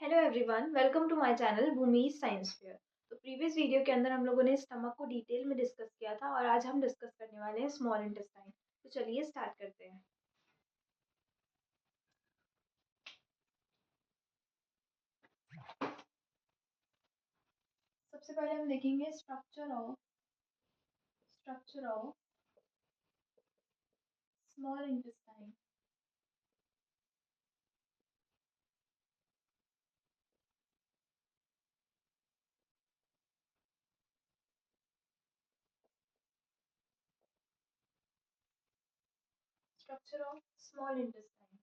Hello everyone, welcome to my channel Bhoomi science fair. तो previous video के अंदर हम लोगों ने स्टमक को डिटेल में डिस्कस किया था और आज हम डिस्कस करने वाले हैं स्मॉल इंटेस्टाइन। तो चलिए स्टार्ट करते हैं। सबसे पहले हम देखेंगे structure of small intestine. Structure of small intestine.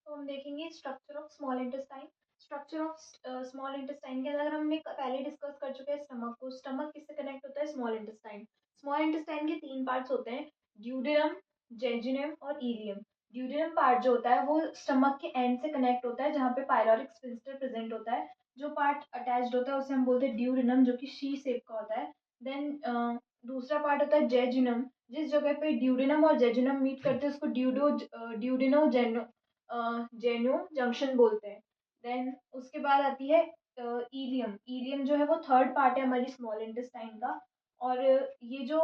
तो हम देखेंगे structure of small intestine. Structure of small intestine के अंदर हमने पहले डिस्कस कर चुके हैं स्टमक को। स्टमक किससे कनेक्ट होता है? Small intestine. स्मॉल इंटेस्टाइन के तीन पार्ट्स होते हैं, ड्यूडेनम, जेजुनम और इलियम। ड्यूडेनम पार्ट जो होता है वो स्टमक के एंड से कनेक्ट होता है जहाँ पे पायलोरिक स्फिंक्टर प्रेजेंट होता है। जो पार्ट अटैच्ड होता है उसे हम बोलते हैं ड्यूडेनम, जो कि शी शेप का होता है। देन दूसरा पार्ट होता है जेजुनम। जिस जगह पे ड्यूडेनम और जेजुनम मीट करते हैं उसको ड्यूडिनो जेनो जंक्शन बोलते हैं। देन उसके बाद आती है इलियम। इलियम जो है वो थर्ड पार्ट है हमारी स्मॉल इंटेस्टाइन का। और ये जो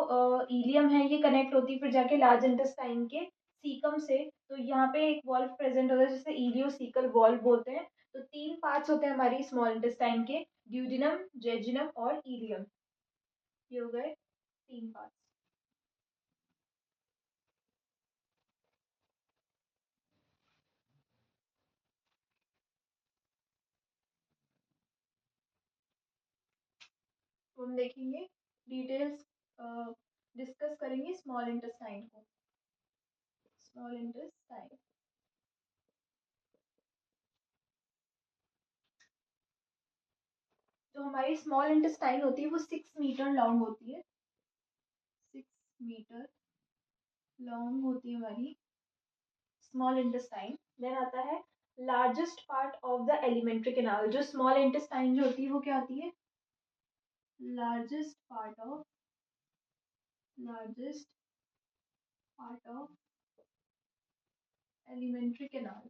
इलियम है ये कनेक्ट होती है फिर जाके लार्ज इंटेस्टाइन के सीकम से। तो यहाँ पे एक वॉल्व प्रेजेंट होता है जिसे इलियोसीकल वॉल्व बोलते हैं। तो तीन पार्ट्स होते हैं हमारी स्मॉल इंटेस्टाइन के, ड्यूडिनम, जेजुनम और इलियम। ये हो गए तीन पार्ट्स। तो हम देखेंगे डिटेल्स, डिस्कस करेंगे स्मॉल इंटेस्टाइन को। स्मॉल इंटेस्टाइन, जो हमारी स्मॉल इंटेस्टाइन होती है वो 6 मीटर लॉन्ग होती है। 6 मीटर लॉन्ग होती है हमारी स्मॉल इंटेस्टाइन। देन आता है largest part of the alimentary canal, जो स्मॉल इंटेस्टाइन जो होती है वो क्या होती है? Largest part of largest part of alimentary canal.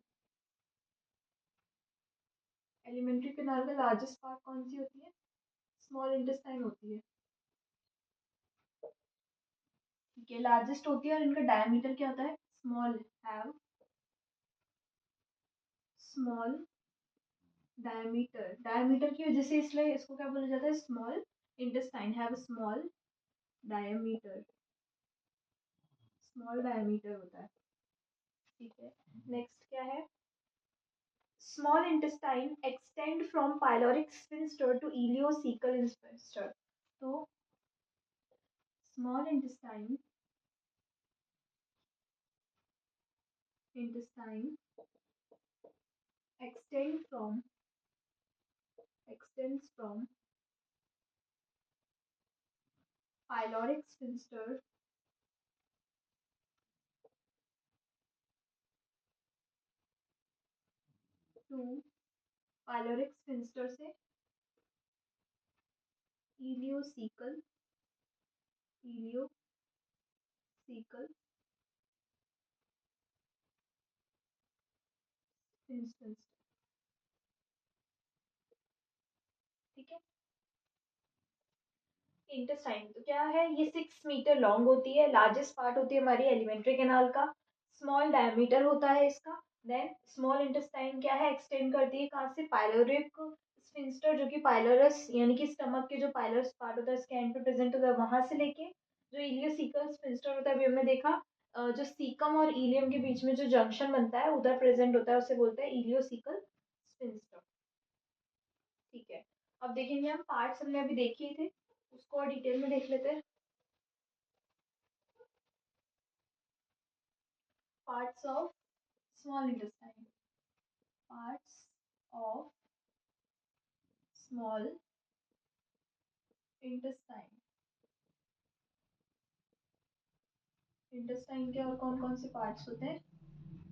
Alimentary canal में लार्जेस्ट पार्ट कौन सी होती है? स्मॉल इंटेस्टाइन होती है। ठीक है, लार्जेस्ट होती है और इनका डायमीटर क्या होता है? Small, have small diameter. Diameter की वजह से इसलिए इसको क्या बोला जाता है? Small intestine have small diameter. Small diameter होता है। ठीक है, नेक्स्ट क्या है? Small intestine extend from pyloric sphincter to ileocecal sphincter. तो small intestine extends from pyloric sphincter to pyloric sphincter से इलियोसेकल sphincter। ठीक है, इंटेस्टाइन तो क्या है? ये 6 मीटर लॉन्ग होती है, लार्जेस्ट पार्ट होती है हमारी एलिमेंट्री कैनाल का, स्मॉल डायमीटर होता है इसका। देन स्मॉल इंटेस्टाइन क्या है? एक्सटेंड करती है कहाँ से? पाइलोरिक स्फिंक्टर, जो कि पाइलोरस यानी कि स्टमक के जो पाइलरस पार्ट होता है इसके एंड पे प्रेजेंट होता है, वहां से लेके जो इलियोसिकल स्फिंक्टर होता है, अभी हमने देखा जो सीकम और इलियम के बीच में जो जंक्शन बनता है उधर प्रेजेंट होता है, उसे बोलते हैं इलियोसिकल स्फिंक्टर। ठीक है, अब देखेंगे हम पार्ट्स हमने अभी देख लिए थे, उसको और डिटेल में देख लेते हैं। Parts of small intestine. Parts of small intestine. Intestine के और कौन कौन से पार्ट्स होते हैं?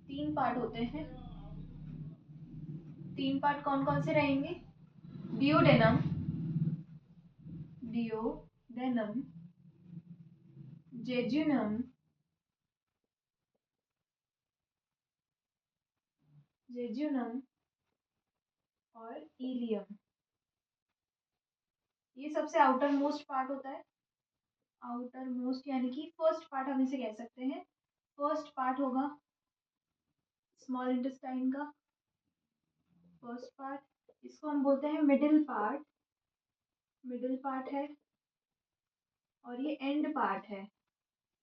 3 पार्ट होते हैं। 3 पार्ट कौन कौन से रहेंगे? डियोडेनम, डियोडेनम, जेजुनम, जेजुनम और इलियम। ये सबसे आउटर मोस्ट पार्ट होता है। आउटर मोस्ट यानी कि फर्स्ट पार्ट हम इसे कह सकते हैं। फर्स्ट पार्ट होगा स्मॉल इंटेस्टाइन का फर्स्ट पार्ट, इसको हम बोलते हैं मिडिल पार्ट। मिडिल पार्ट है, और ये एंड पार्ट है।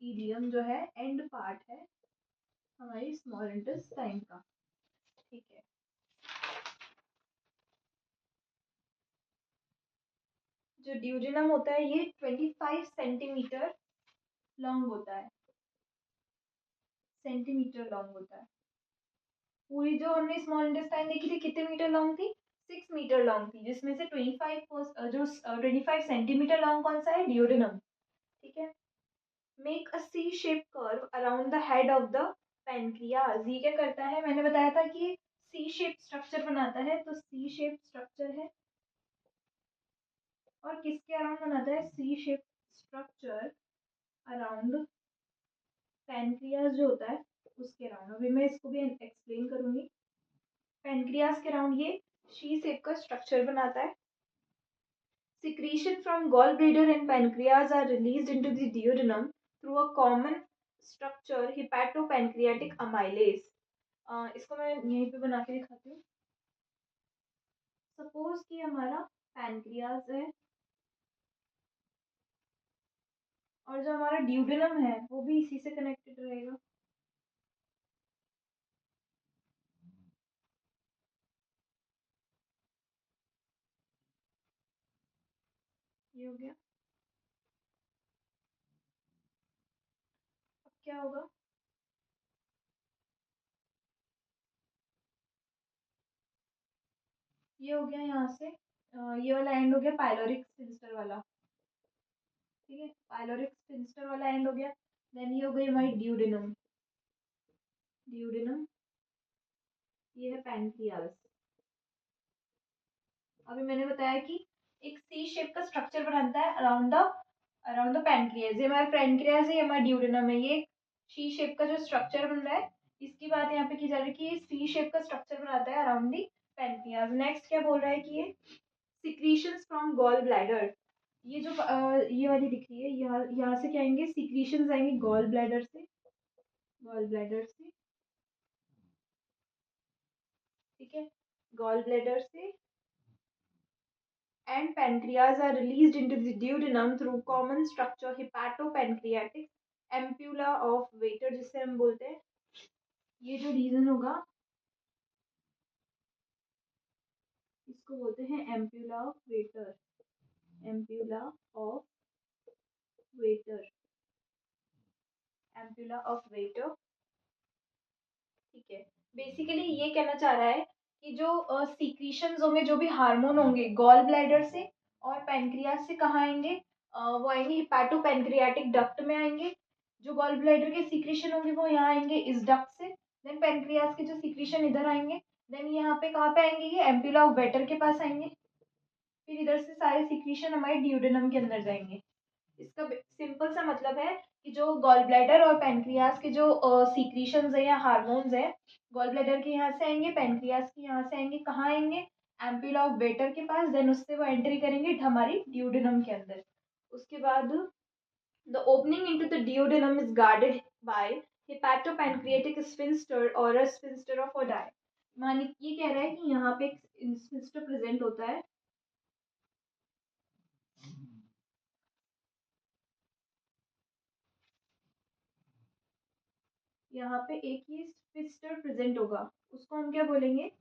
इलियम जो है एंड पार्ट है हमारी स्मॉल इंटेस्टाइन का। ठीक है, जो ड्यूडेनम होता है ये 25 सेंटीमीटर लॉन्ग होता है। सेंटीमीटर लॉन्ग होता है। पूरी जो हमने स्मॉल इंटेस्टाइन देखी थी कितने मीटर लॉन्ग थी? 6 मीटर लॉन्ग थी, जिसमें से 25 लॉन्ग कौन सा है? ड्यूडेनम। ठीक है, make a C shape curve around the head of the pancreas. ये क्या करता है? मैंने बताया था कि सी शेप स्ट्रक्चर बनाता है, तो सी शेप स्ट्रक्चर है, और किसके अराउंड बनाता है? सी शेप स्ट्रक्चर अराउंड पेनक्रियाज जो होता है उसके अराउंड। अभी मैं इसको भी एक्सप्लेन करूंगी। पेनक्रियाज के अराउंड ये सी शेप का स्ट्रक्चर बनाता है। Secretion from gallbladder and pancreas are released into the duodenum through a common structure hepatopancreatic amylase। इसको मैं यहीं पे बना के दिखाती हूँ। सपोज कि हमारा पैनक्रियाज है और जो हमारा ड्यूडेनम है वो भी इसी से कनेक्टेड रहेगा। ये हो गया। अब क्या होगा? ये हो गया यहाँ से ये वाला एंड हो गया पाइलोरिक स्फिंक्टर वाला। ठीक है, पाइलोरिक स्फिंक्टर वाला एंड हो गया। देन ये हो गई हमारी ड्यूडेनम। ड्यूडेनम ये है पैनक्रियाज। अभी मैंने बताया कि एक सी शेप का स्ट्रक्चर बनता है अराउंड द पैनक्रियाज। ये हमारा पैनक्रियाज है, ये हमारा ड्यूडेनम है। ये सी शेप का जो स्ट्रक्चर बन रहा है इसकी बात यहाँ पे की जा रही है कि ये सी शेप का स्ट्रक्चर बनाता है अराउंड दी पैनक्रियाज। नेक्स्ट क्या बोल रहा है कि ये सिक्रीशंस फ्रॉम गॉल ब्लैडर। ये जो ये वाली दिख रही है, यहाँ यहाँ से क्या आएंगे, सिक्रीशंस आएंगे गॉल ब्लैडर से, गॉल ब्लैडर से, ठीक है, गॉल ब्लैडर से। And pancreas are released into the duodenum through common structure hepatopancreatic ampulla of Vater, जिसे हम बोलते हैं। ये जो रीजन होगा इसको बोलते हैं ampulla of waiter, ampulla of waiter, ampulla of waiter, ठीक है। बेसिकली ये कहना चाह रहा है कि जो सीक्रीशंस होंगे, जो भी हार्मोन होंगे गॉल ब्लैडर से और पैनक्रियास से कहाँ आएंगे, वो आएंगे हिपैटो पैनक्रियाटिक डक्ट में आएंगे। जो गॉल ब्लैडर के सीक्रेशन होंगे वो यहाँ आएंगे इस डक्ट से। देन पैनक्रियास के जो सीक्रेशन इधर आएंगे। देन यहाँ पे कहाँ पे आएंगे, ये एम्प्यूला ऑफ वेटर के पास आएंगे। फिर इधर से सारे सीक्रेशन हमारे ड्यूडेनम के अंदर जाएंगे। इसका सिंपल सा मतलब है कि जो गॉल ब्लैडर और पैनक्रियास के जो सीक्रीशंस है या हार्मोन्स है, गॉल ब्लैडर के यहाँ से आएंगे, पैनक्रियास के यहाँ से आएंगे, कहाँ आएंगे, एम्प्यूला ऑफ वेटर के पास। देन उससे वो एंट्री करेंगे हमारी ड्यूडेनम के अंदर। उसके बाद the opening into the duodenum is guarded by hepatopancreatic sphincter और अ स्फिंक्टर ऑफ ओडाई। मानी ये कह रहा है कि यहाँ पे एक स्फिंक्टर प्रेजेंट होता है, यहाँ पे एक ही स्फिंक्टर प्रेजेंट होगा, उसको हम क्या बोलेंगे,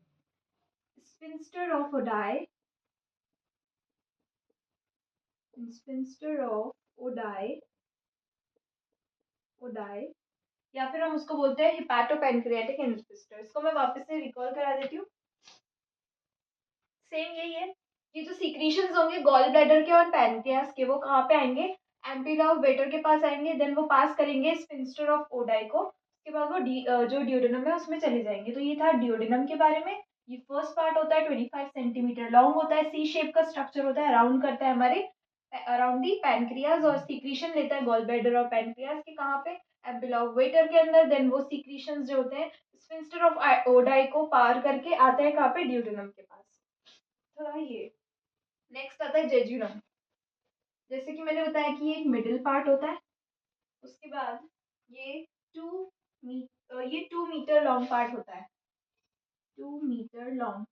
sphincter of Oddi, sphincter of Oddi, ODI, या फिर हम उसको बोलते हैं हिपैटोपैनक्रियाटिक स्फिंक्टर। इसको मैं वापस से रिकॉल करा देती हूँ। सेम यही है कि जो सीक्रेशंस होंगे गॉल ब्लैडर के और पैनक्रियास के, वो कहाँ पे आएंगे, एम्प्यूला ऑफ वेटर के पास आएंगे। देन वो पास करेंगे स्फिंक्टर ऑफ ओडाई को। उसके बाद वो जो ड्यूडेनम है उसमें चले जाएंगे। तो ये था ड्यूडेनम के बारे में। ये फर्स्ट पार्ट होता है 25 सेंटीमीटर लॉन्ग होता है, सी शेप का स्ट्रक्चर होता है, अराउंड करता है हमारे अराउंड दी पैनक्रियाज, और सीक्रेशन लेता है गॉल ब्लैडर और पैनक्रियाज के, कहाँ पे, एम्प्यूला ऑफ वेटर के अंदर। देन वो सीक्रेशंस जो होते हैं स्फिंक्टर ऑफ ओडाई को पार करके आते हैं कहाँ पे, ड्यूडेनम के पास। थोड़ा ये नेक्स्ट आता है जेजुनम। जैसे कि मैंने बताया कि ये एक मिडिल पार्ट होता है। उसके बाद ये टू ये 2 मीटर लॉन्ग पार्ट होता है, 2 मीटर लॉन्ग,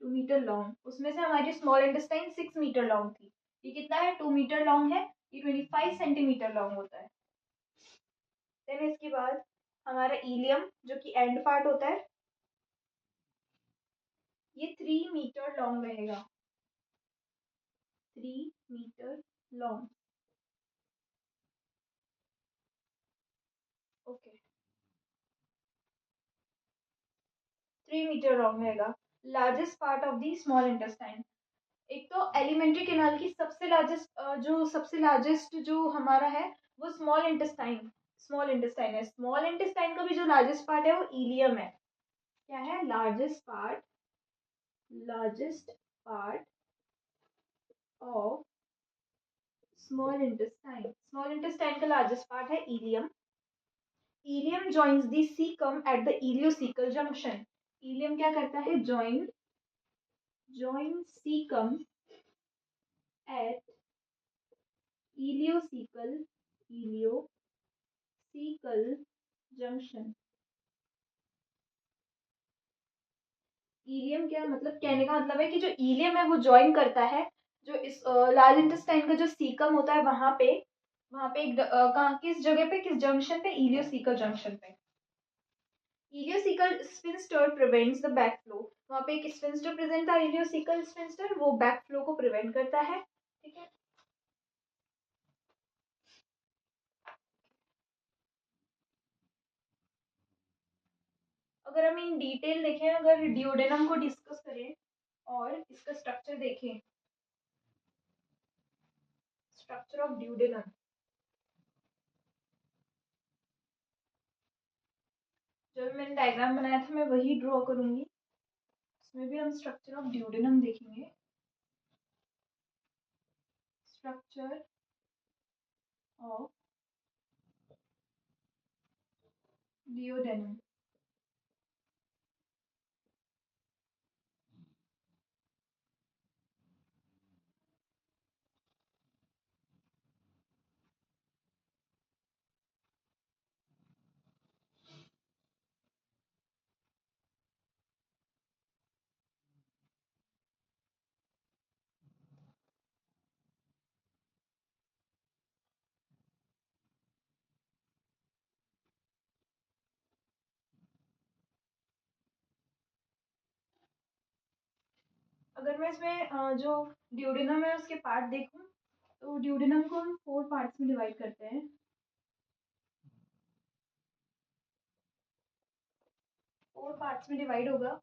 2 मीटर लॉन्ग। उसमें से हमारी स्मॉल इंटेस्टाइन 6 मीटर लॉन्ग थी। ये कितना है, 2 मीटर लॉन्ग है। ये 25 सेंटीमीटर लॉन्ग होता है। देन इसके बाद हमारा इलियम जो कि एंड पार्ट होता है, ये 3 मीटर लॉन्ग रहेगा, 3 metre long, okay, 3 metre long रहेगा। Largest part of the small intestine. एक तो एलिमेंट्री कैनाल की सबसे लार्जेस्ट जो हमारा है वो स्मॉल इंटेस्टाइन है। स्मॉल इंटेस्टाइन का भी जो लार्जेस्ट पार्ट है वो इलियम है। क्या है, largest part of small intestine का लार्जेस्ट पार्ट है ileum. Ileum joins the caecum at the ileocaecal junction. Ileum क्या करता है, join caecum at ileocaecal ileocaecal junction. Ileum क्या मतलब, कहने का मतलब है कि जो इलियम है वो ज्वाइन करता है जो इस लार्ज इंटेस्टाइन का जो सीकम होता है वहां पे कहाँ, किस जगह पे, किस जंक्शन पे, इलियोसिकल जंक्शन पे। Ileocaecal sphincter prevents the backflow. वहां पे एक स्फिंक्टर प्रेजेंट था, इलियोसिकल स्फिंक्टर, वो बैकफ्लो को प्रिवेंट करता है, ठीक है। अगर हम इन डिटेल देखें, अगर डिओडेनम को डिस्कस करें और इसका स्ट्रक्चर देखें, स्ट्रक्चर ऑफ ड्यूडेनम, जो मैंने डायग्राम बनाया था मैं वही ड्रॉ करूंगी। इसमें भी हम स्ट्रक्चर ऑफ ड्यूडेनम देखेंगे। Structure of duodenum. अगर मैं इसमें जो ड्यूडेनम है उसके पार्ट देखूं तो ड्यूडेनम को हम 4 पार्ट्स में डिवाइड करते हैं। 4 पार्ट्स में डिवाइड होगा।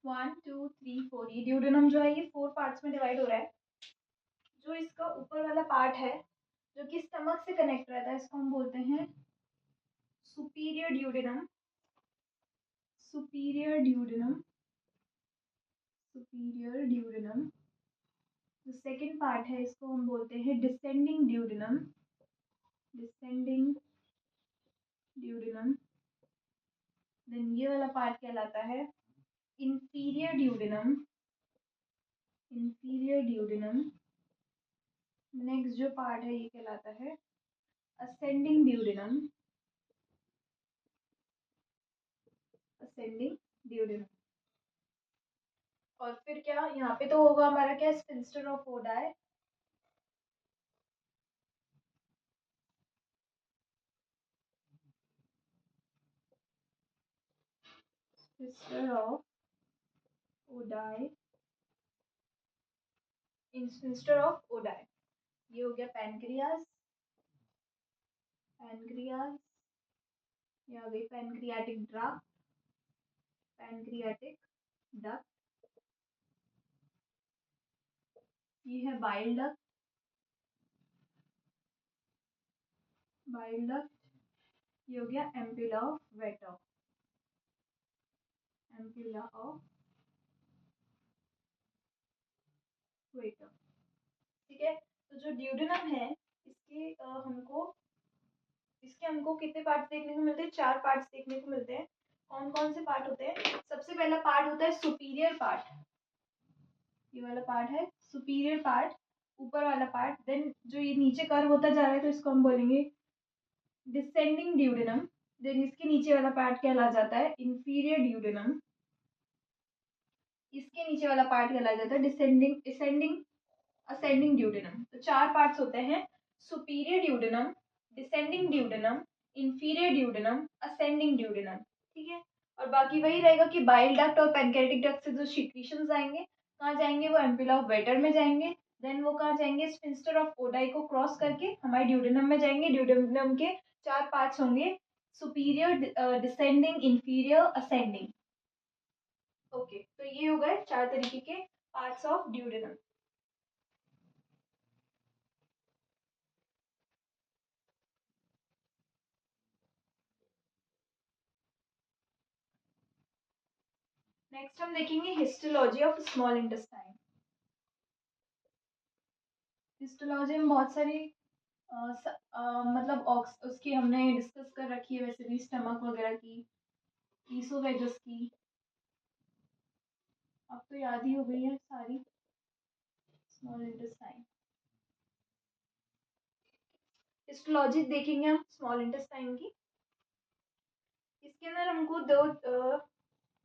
1 2 3 4 ये ड्यूडेनम जो है ये 4 पार्ट्स में डिवाइड हो रहा है। जो इसका ऊपर वाला पार्ट है जो कि स्टमक से कनेक्ट रहता है इसको हम बोलते हैं superior duodenum. Superior duodenum. Superior duodenum. जो सेकंड पार्ट है इसको हम बोलते हैं descending duodenum. Descending duodenum. Then ये वाला पार्ट कहलाता है inferior duodenum. Inferior duodenum. Next जो पार्ट है ये कहलाता है असेंडिंग ड्यूडेनम। Ascending duodenum. और फिर क्या यहाँ पे तो होगा हमारा क्या sphincter of Oddi. Sphincter of Oddi. Sphincter of Oddi. ये हो गया पैनक्रियाज। पैनक्रियाज। ये हो गई पैनक्रियाटिक ड्रक्ट। Pancreatic duct. ये है बाइल डक्ट। Bile duct. ये हो गया ampulla of waiter. Ampulla of waiter. ठीक है। तो जो ड्यूडेनम है इसके हमको कितने पार्ट्स देखने को मिलते हैं? 4 पार्ट्स देखने को मिलते हैं। कौन कौन से पार्ट होते हैं? सबसे पहला पार्ट होता है सुपीरियर पार्ट। ये वाला पार्ट है सुपीरियर पार्ट। ऊपर वाला पार्ट। देन जो ये नीचे कर्व होता जा रहा है तो इसको हम बोलेंगे डिसेंडिंग ड्यूडेनम। देन इसके नीचे वाला पार्ट कहला जाता है इंफीरियर ड्यूडेनम। इसके नीचे वाला पार्ट कहला जाता है डिसेंडिंग असेंडिंग असेंडिंग ड्यूडेनम। तो 4 पार्ट्स होते हैं superior duodenum, descending duodenum, inferior duodenum, ascending duodenum. ठीक है। और बाकी वही रहेगा कि बाइल डक्ट और पैनक्रेटिक डक्ट से जो सिक्रीशंस आएंगे कहाँ जाएंगे? वो एम्पुला ऑफ वेटर में जाएंगे। देन वो कहाँ जाएंगे? स्फिंक्टर ऑफ ओडाई को क्रॉस करके हमारे ड्यूडेनम में जाएंगे। ड्यूडेनम के 4 पार्ट्स होंगे superior, descending, inferior, ascending. Okay. तो ये हो गए 4 तरीके के पार्ट्स ऑफ ड्यूडेनम। नेक्स्ट हम देखेंगे histology of small intestine. Histology में बहुत सारी मतलब उसकी हमने डिस्कस कर रखी है वैसे भी स्टमक वगैरह की, ईसोवेगस की। अब तो याद ही हो गई है सारी। स्मॉल इंटेस्टाइन हिस्टोलॉजी देखेंगे हम स्मॉल इंटेस्टाइन की। इसके अंदर हमको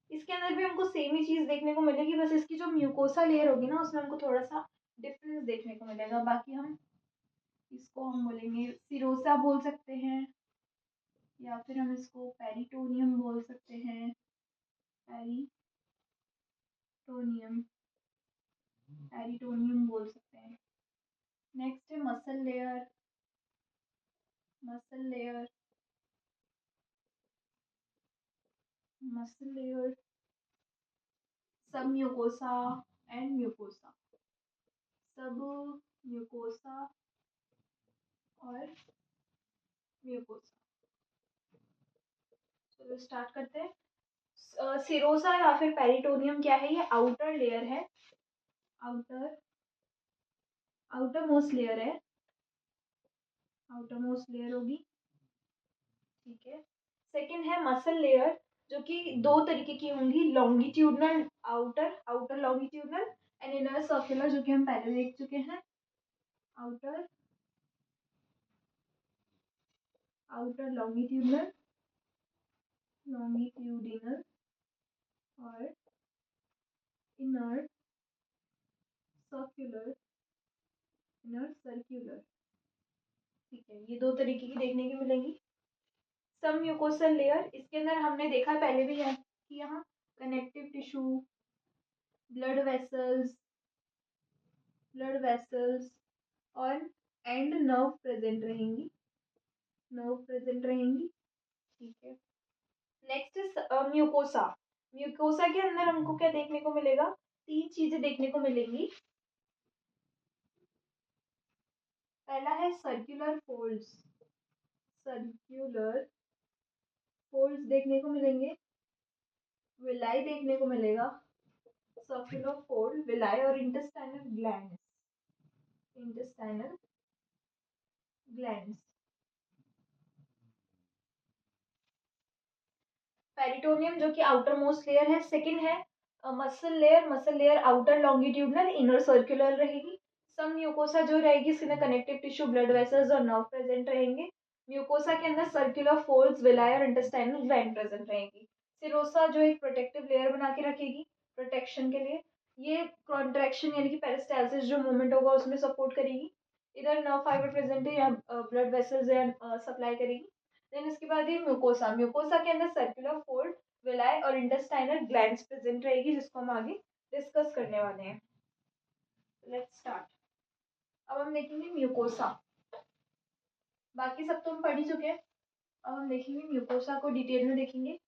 इसके अंदर भी हमको सेम ही चीज देखने को मिलेगी, बस इसकी जो म्यूकोसा लेयर होगी ना उसमें हमको थोड़ा सा डिफरेंस देखने को मिलेगा। बाकी हम इसको हम बोलेंगे सिरोसा बोल सकते हैं या फिर हम इसको पेरिटोनियम बोल सकते हैं। पेरिटोनियम। पेरिटोनियम बोल सकते हैं। नेक्स्ट है muscle layer. Muscle layer. Muscle layer. सब म्यूकोसा एंड म्यूकोसा। सब म्यूकोसा और म्यूकोसा। चलो स्टार्ट करते हैं। सिरोसा या फिर पेरिटोनियम क्या है? ये आउटर लेयर है, आउटर आउटर मोस्ट लेयर है, आउटर मोस्ट लेयर होगी। ठीक है। सेकंड है मसल लेयर, जो कि दो तरीके की होंगी, longitudinal outer, outer longitudinal and inner circular, जो कि हम पहले देख चुके हैं। आउटर आउटर लॉन्गिट्यूडनल, लॉन्गिट्यूडिनल और इनर सर्कुलर, इनर सर्कुलर। ठीक है, ये दो तरीके की देखने की मिलेंगी। सब म्यूकोसल लेयर, इसके अंदर हमने देखा पहले भी है कि यहाँ कनेक्टिव टिश्यू, ब्लड वेसल्स, और एंड नर्व प्रेजेंट रहेंगी, ठीक है। Next is mucosa. म्यूकोसा के अंदर हमको क्या देखने को मिलेगा? तीन चीजें देखने को मिलेंगी। पहला है सर्कुलर फोल्ड्स, देखने को मिलेंगे। विलाई देखने को मिलेगा, सर्कुलर फोल्ड, विलाई और इंटेस्टाइनल ग्लैंड्स। पेरिटोनियम जो कि आउटर मोस्ट लेयर है। सेकंड है muscle layer outer longitudinal, inner circular रहेगी। सम म्यूकोसा जो रहेगी इसमें कनेक्टिव टिश्यू, ब्लड वेसल्स और नर्व प्रेजेंट रहेंगे। म्यूकोसा के अंदर सर्कुलर फोल्ड्स, विलाई और इंटेस्टाइनल ग्लैंड प्रेजेंट रहेंगी। सिरोसा जो एक प्रोटेक्टिव लेयर बना के रखेगी प्रोटेक्शन के लिए, ये कॉन्ट्रैक्शन यानी कि पेरिस्टालसिस जो मूवमेंट होगा उसमें सपोर्ट करेगी। इधर नर्व फाइबर प्रेजेंट है या ब्लड वेसल्स सप्लाई करेगी। देन इसके बाद ये म्यूकोसा के अंदर सर्कुलर फोल्ड, विलाई और इंटेस्टाइनल ग्लैंड्स प्रेजेंट रहेगी, जिसको हम आगे डिस्कस करने वाले हैं। Let's start. अब हम देखेंगे म्यूकोसा, बाकी सब तो हम पढ़ ही चुके हैं। अब हम देखेंगे म्यूकोसा को डिटेल में देखेंगे।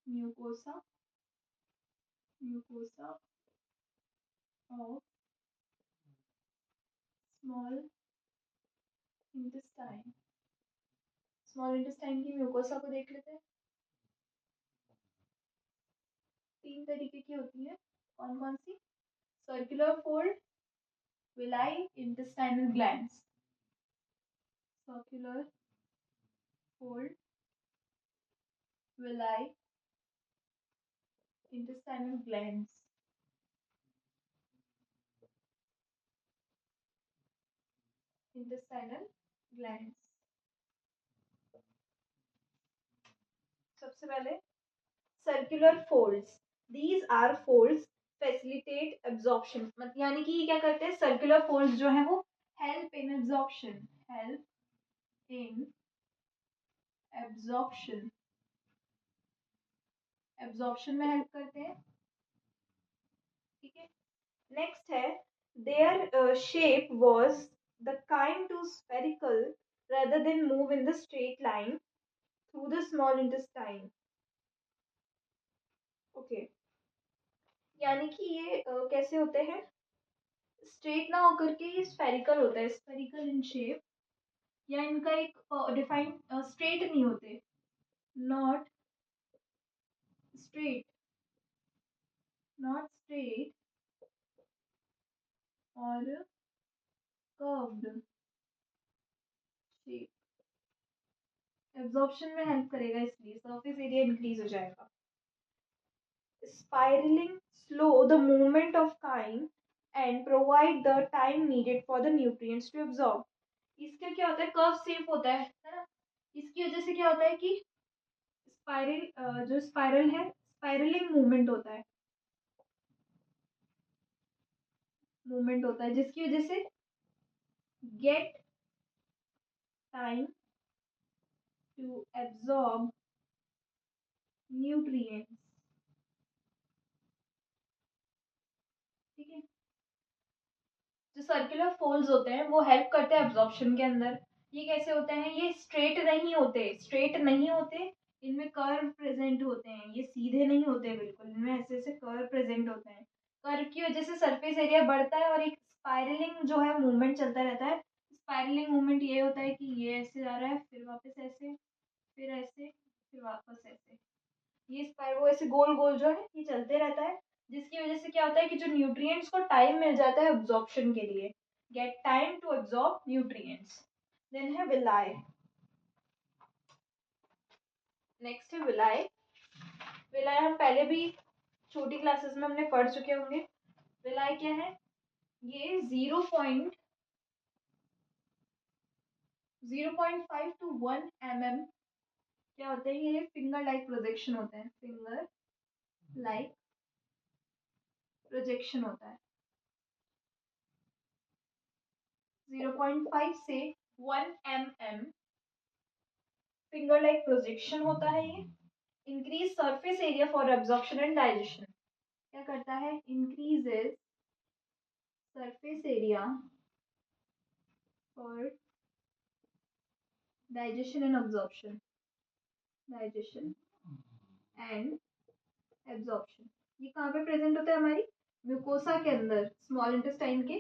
म्यूकोसा ऑफ स्मॉल इंटेस्टाइन, की म्यूकोसा को देख लेते हैं। तीन तरीके की होती है, कौन कौन सी? Circular fold, villi, intestinal glands. Circular fold, villi, intestinal glands, intestinal glands। सबसे पहले circular folds, these are folds facilitate absorption, मतलब यानी कि ये क्या करते हैं? सर्कुलर फोल्ड्स जो है वो हेल्प इन एब्जॉर्प्शन, एब्जॉर्प्शन में हेल्प करते हैं। ठीक है। नेक्स्ट है their shape was the kind to spherical rather than move in the straight line through the small intestine। Okay, यानी कि ये कैसे होते हैं? स्ट्रेट ना होकर के ये स्फेरिकल होता है, स्फेरिकल इन शेप, या इनका एक डिफाइंड स्ट्रेट नहीं होते, नॉट स्ट्रेट, और कर्व्ड शेप। एब्जॉर्प्शन में हेल्प करेगा, इसलिए सरफेस एरिया इंक्रीज हो जाएगा। Spiralling slow the movement of kind and provide the time needed for the nutrients to absorb. इसका क्या होता है? कर्व शेप होता है ना। इसकी वजह से क्या होता है कि जो स्पाइरल है, स्पाइरलिंग मूवमेंट होता है, जिसकी वजह से get time to absorb nutrients. ठीक है। जो सर्कुलर फोल्ड्स होते हैं वो हेल्प करते हैं एब्जॉर्प्शन के अंदर। ये कैसे होते हैं? ये स्ट्रेट नहीं होते, इनमें कर्व प्रेजेंट होते हैं, ये सीधे नहीं होते बिल्कुल, इनमें ऐसे ऐसे कर्व प्रेजेंट होते हैं। कर्व की वजह से सरफेस एरिया बढ़ता है और एक स्पाइरलिंग जो है मूवमेंट चलता रहता है। स्पाइरलिंग मूवमेंट ये होता है कि ये ऐसे जा रहा है, फिर वापस ऐसे, फिर ऐसे, फिर वापस ऐसे। ये स्पाइर वो ऐसे गोल गोल जो है ये चलते रहता है, जिसकी वजह से क्या होता है कि जो न्यूट्रिएंट्स को टाइम मिल जाता है एब्जॉर्प्शन के लिए, get time to absorb nutrients. Then है विलाई। नेक्स्ट है विलाई। विलाई हम पहले भी छोटी क्लासेस में हमने पढ़ चुके होंगे। विलाई क्या है? ये 0.5 to 1 mm क्या होते हैं, ये फिंगर लाइक प्रोजेक्शन होते हैं, फिंगर लाइक प्रोजेक्शन होता है। 0.5 से 1 mm फिंगर लाइक प्रोजेक्शन होता है ये। Increase surface area for absorption and digestion. क्या करता है? Increases surface area for digestion and absorption, digestion and absorption. ये कहाँ पे प्रेजेंट होता है? हमारी म्यूकोसा के अंदर, स्मॉल इंटेस्टाइन के,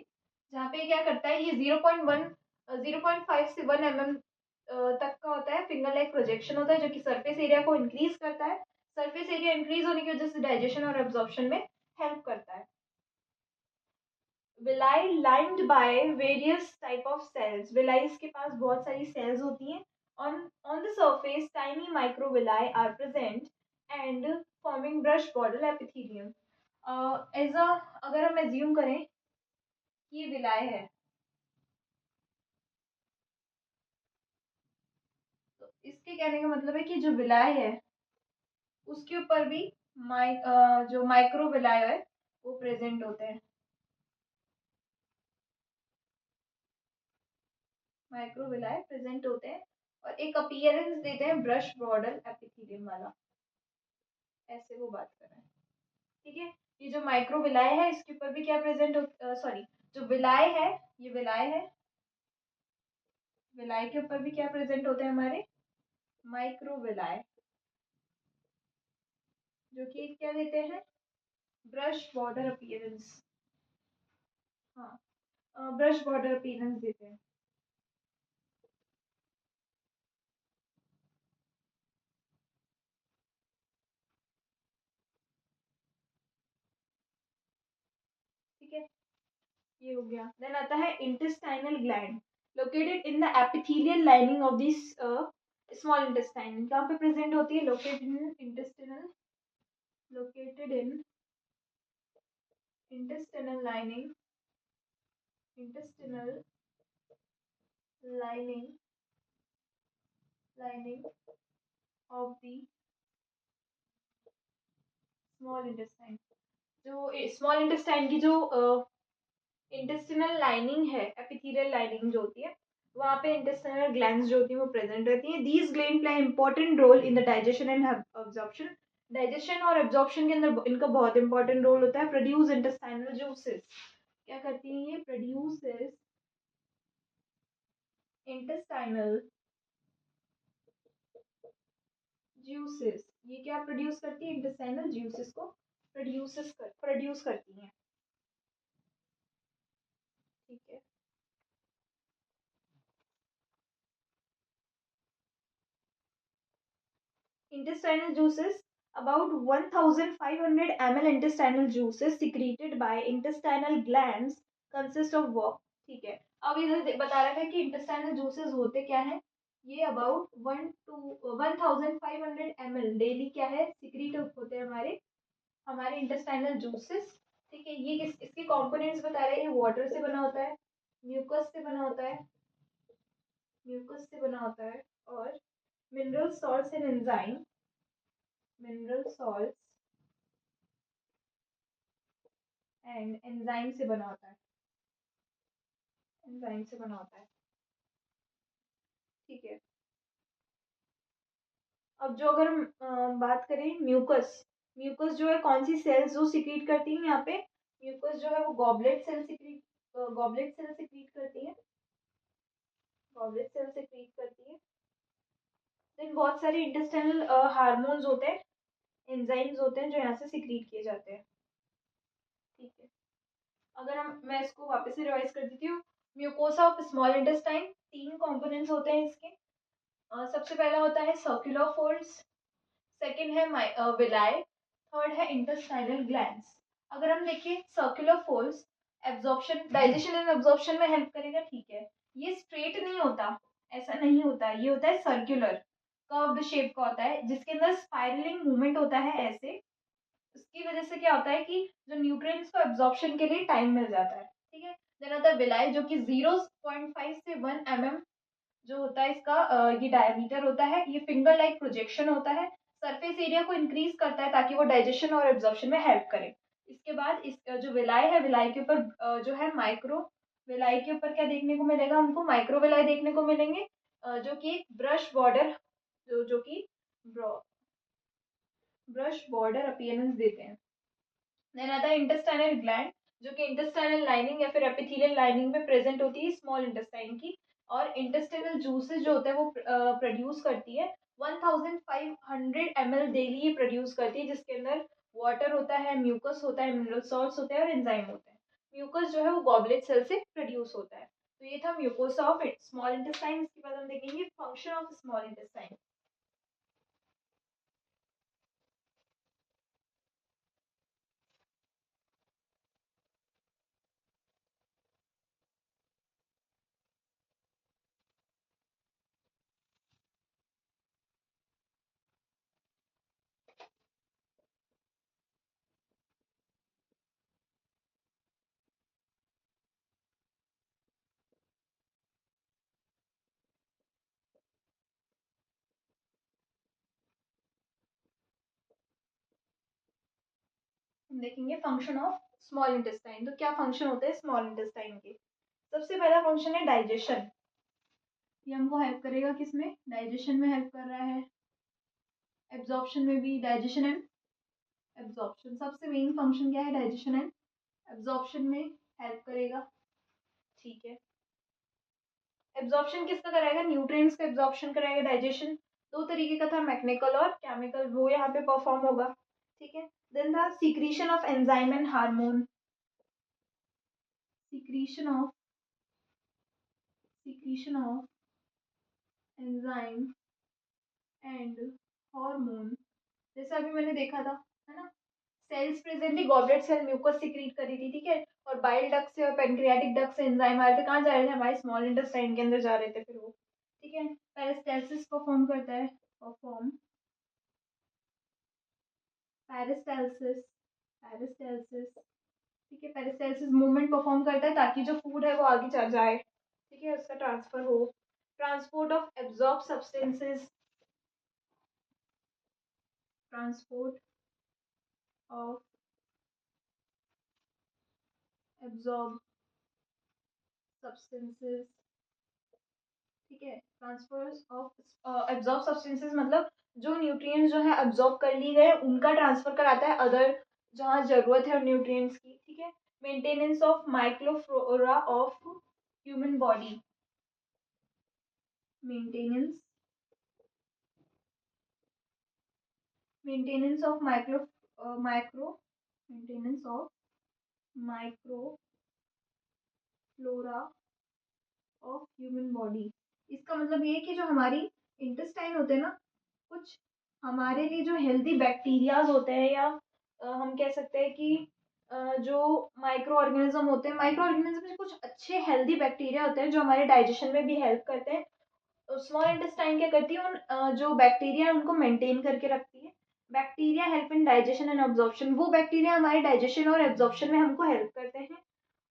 जहाँ पे क्या करता है ये 0.5 से 1 mm तक का होता है, फिंगर लाइक प्रोजेक्शन होता है, जो कि सरफेस एरिया को इंक्रीज करता है। सरफेस एरिया इंक्रीज होने की वजह से डाइजेशन और एब्जॉर्प्शन में हेल्प करता है। Villi lined by various type of cells. Villis के पास बहुत सारी सेल्स होती हैं। On the surface tiny microvilli are present and forming brush border epithelium. As a अगर हम एज्यूम करें कि ये विलाय है, तो इसके कहने का मतलब है कि जो विलाय है उसके ऊपर भी जो माइक्रोविलाय है वो प्रेजेंट होते हैं। माइक्रोविलाय प्रेजेंट होते हैं और एक अपीयरेंस देते हैं ब्रश बॉर्डर एपिथेलियम वाला। ऐसे वो बात कर रहे हैं, ठीक है। ये जो माइक्रोविलाय है इसके ऊपर भी क्या प्रेजेंट हो, सॉरी, जो विलाय है, ये विलाय है, विलाय के ऊपर भी क्या प्रेजेंट होते हैं हमारे? माइक्रोविलाय, जो कि क्या देते हैं? Brush border appearance. हाँ, ब्रश बॉर्डर अपीयरेंस देते हैं। ठीक है, ये हो गया। देन आता है intestinal gland, located in the epithelial lining of this small intestine. कहाँ पे प्रेजेंट होती है? Located in intestinal, located in intestinal lining, intestinal lining, lining of the small intestine। जो स्मॉल इंटेस्टाइन की जो इंटेस्टिनल लाइनिंग है, एपिथेलियल लाइनिंग जो होती है, वहाँ पे इंटेस्टिनल ग्लैंड्स जो होती हैं वो प्रेजेंट रहती हैं। These gland play important role in the digestion and absorption. Digestion और एब्जॉर्प्शन के अंदर इनका बहुत इंपॉर्टेंट रोल होता है। Produce intestinal juices. क्या करती हैं ये? Produces intestinal juices. ये क्या प्रोड्यूस करती है? इंटेस्टाइनल जूसेस को प्रोड्यूस करती हैं, ठीक है। Intestinal juices, about 1500 ml intestinal juices secreted by intestinal glands consist of what? ठीक है, अब इधर बता रखा है कि इंटेस्टाइनल जूसेस होते क्या है। ये अबाउट 1500 ml डेली क्या है सिक्रीट होते हैं हमारे हमारे इंटेस्टाइनल जूसेस, ठीक है। ये किस इसके कंपोनेंट्स बता रहे हैं। ये वाटर से बना होता है, म्यूकस से बना होता है, म्यूकस से बना होता है, और mineral salts and enzyme, mineral salts and enzyme से बना होता है, एंजाइम से बना होता है, ठीक है। अब जो अगर हम बात करें म्यूकस, म्यूकस जो है कौन सी सेल्स जो सिक्रीट करती हैं यहाँ पे? म्यूकस जो है वो गॉबलेट सेल सिक्रीट करती है, गॉबलेट सेल सिक्रीट करती है। देन बहुत सारे इंटेस्टाइनल हार्मोन्स होते हैं, एंजाइम्स होते हैं जो यहाँ से सिक्रीट किए जाते हैं, ठीक है। मैं इसको वापस से रिवाइज कर देती हूँ। Mucosa of small intestine, 3 components होते हैं इसके। सबसे पहला होता है सर्कुलर फोल्ड्स, सेकंड है विलाई, थर्ड है इंटेस्टाइनल ग्लैंड्स। अगर हम देखिए circular folds absorption, digestion and absorption में हेल्प करेगा, ठीक है। ये स्ट्रेट नहीं होता, ऐसा नहीं होता, ये होता है सर्कुलर, कर्व्ड शेप का होता है, जिसके अंदर स्पाइरलिंग मूवमेंट होता है ऐसे। उसकी वजह से क्या होता है कि जो न्यूट्रिएंट्स को एब्जॉर्प्शन के लिए टाइम मिल जाता है, ठीक है। देन आता है विलाई, जो कि 0.5 से 1 mm जो होता है इसका, ये डायमीटर होता है। ये फिंगर लाइक प्रोजेक्शन होता है, सरफेस एरिया को इंक्रीज करता है ताकि वो डाइजेशन और एब्जॉर्प्शन में हेल्प करे। इसके बाद इस जो विलाई है, विलाई के ऊपर जो है माइक्रो विलाई के ऊपर क्या देखने को मिलेगा, हमको माइक्रो विलाई देखने को मिलेंगे, जो कि ब्रश बॉर्डर, जो कि ब्रश बॉर्डर अपीयरेंस देते हैं। देन आता है इंटेस्टाइनल ग्लैंड, जो कि इंटेस्टाइनल लाइनिंग या फिर एपिथेलियल लाइनिंग में प्रेजेंट होती है स्मॉल इंटेस्टाइन की, और इंटेस्टाइनल जूसेस जो होते हैं वो प्रोड्यूस करती है। 1500 ml डेली ये प्रोड्यूस करती है, जिसके अंदर वाटर होता है, म्यूकस होता है, मिनरल सॉल्ट्स होते हैं और एंजाइम होते हैं। म्यूकस जो है वो गॉबलेट सेल से प्रोड्यूस होता है। तो ये था म्यूकोसा ऑफ स्मॉल इंटेस्टाइन। इसके बाद हम देखेंगे फंक्शन ऑफ स्मॉल इंटेस्टाइन। हम देखेंगे फंक्शन ऑफ स्मॉल इंटेस्टाइन। तो क्या फंक्शन होते हैं स्मॉल इंटेस्टाइन के? सबसे पहला फंक्शन है डाइजेशन। ये हमको हेल्प करेगा, किसमें? डाइजेशन में हेल्प कर रहा है, एब्जॉर्प्शन में भी। डाइजेशन एंड एब्जॉर्प्शन, सबसे मेन फंक्शन क्या है? डाइजेशन एंड एब्जॉर्प्शन में हेल्प करेगा, ठीक है। एब्जॉर्प्शन किसका कराएगा? न्यूट्रिएंट्स का एब्जॉर्प्शन कराएगा डाइजेशन। दो तरीके का था, मैकेनिकल और केमिकल, वो यहाँ पे परफॉर्म होगा, ठीक है। देन था secretion of enzyme and hormone, secretion of enzyme and hormone. जैसे अभी मैंने देखा था, है ना, सेल्स प्रेजेंट थी, गॉबलेट सेल म्यूकस सीक्रेट करी थी, ठीक है, और बाइल डक्ट से और पेनक्रियाटिक डक्ट से एंजाइम आ रहे थे। कहाँ जा रहे थे? हमारे स्मॉल इंटेस्टाइन के अंदर जा रहे थे फिर वो, ठीक है। पेरिस्टाल्सिस परफॉर्म करता है, पेरिस्टाल्सिस पेरिस्टाल्सिस ठीक है, पेरिस्टाल्सिस मूवमेंट परफॉर्म करता है ताकि जो फूड है वो आगे चल जाए, ठीक है, उसका ट्रांसफर हो। Transport of absorb substances, transport of absorb substances, ठीक है। ट्रांसफर ऑफ एब्जॉर्ब सब्सटेंसेस मतलब जो न्यूट्रिएंट्स जो है एब्जॉर्ब कर ली गए उनका ट्रांसफर कराता है अदर जहाँ जरूरत है न्यूट्रिएंट्स की, ठीक है। Maintenance of microflora of human body, maintenance maintenance of micro maintenance of microflora of human body. इसका मतलब ये है कि जो हमारी इंटेस्टाइन होते हैं ना, कुछ हमारे लिए जो हेल्दी बैक्टीरियाज होते हैं, या हम कह सकते हैं कि जो माइक्रो ऑर्गेनिज्म होते हैं, माइक्रो ऑर्गेनिज्म में कुछ अच्छे हेल्दी बैक्टीरिया होते हैं जो हमारे डाइजेशन में भी हेल्प करते हैं। तो स्मॉल इंटेस्टाइन क्या करती है? उन जो बैक्टीरिया है उनको मेंटेन करके रखती है। Bacteria help in digestion and absorption, वो बैक्टीरिया हमारे डाइजेशन और एब्जॉर्प्शन में हमको हेल्प करते हैं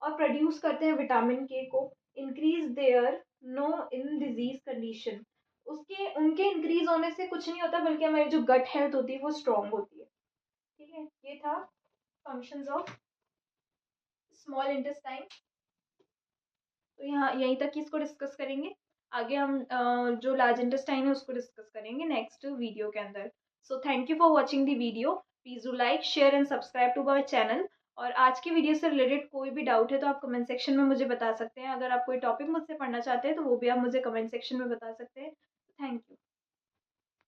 और प्रोड्यूस करते हैं विटामिन के को। Increase their no in disease condition, उसके उनके इंक्रीज होने से कुछ नहीं होता, बल्कि हमारी जो गट हेल्थ होती है वो स्ट्रांग होती है, ठीक है। ये था फंक्शंस ऑफ स्मॉल इंटेस्टाइन। तो यहाँ यहीं तक इसको डिस्कस करेंगे। आगे हम जो लार्ज इंटेस्टाइन है उसको डिस्कस करेंगे नेक्स्ट वीडियो के अंदर। So thank you for watching the video. Please do like, share and subscribe to my channel. और आज की वीडियो से रिलेटेड कोई भी डाउट है तो आप कमेंट सेक्शन में मुझे बता सकते हैं। अगर आप कोई टॉपिक मुझसे पढ़ना चाहते हैं तो वो भी आप मुझे कमेंट सेक्शन में बता सकते हैं। Thank you.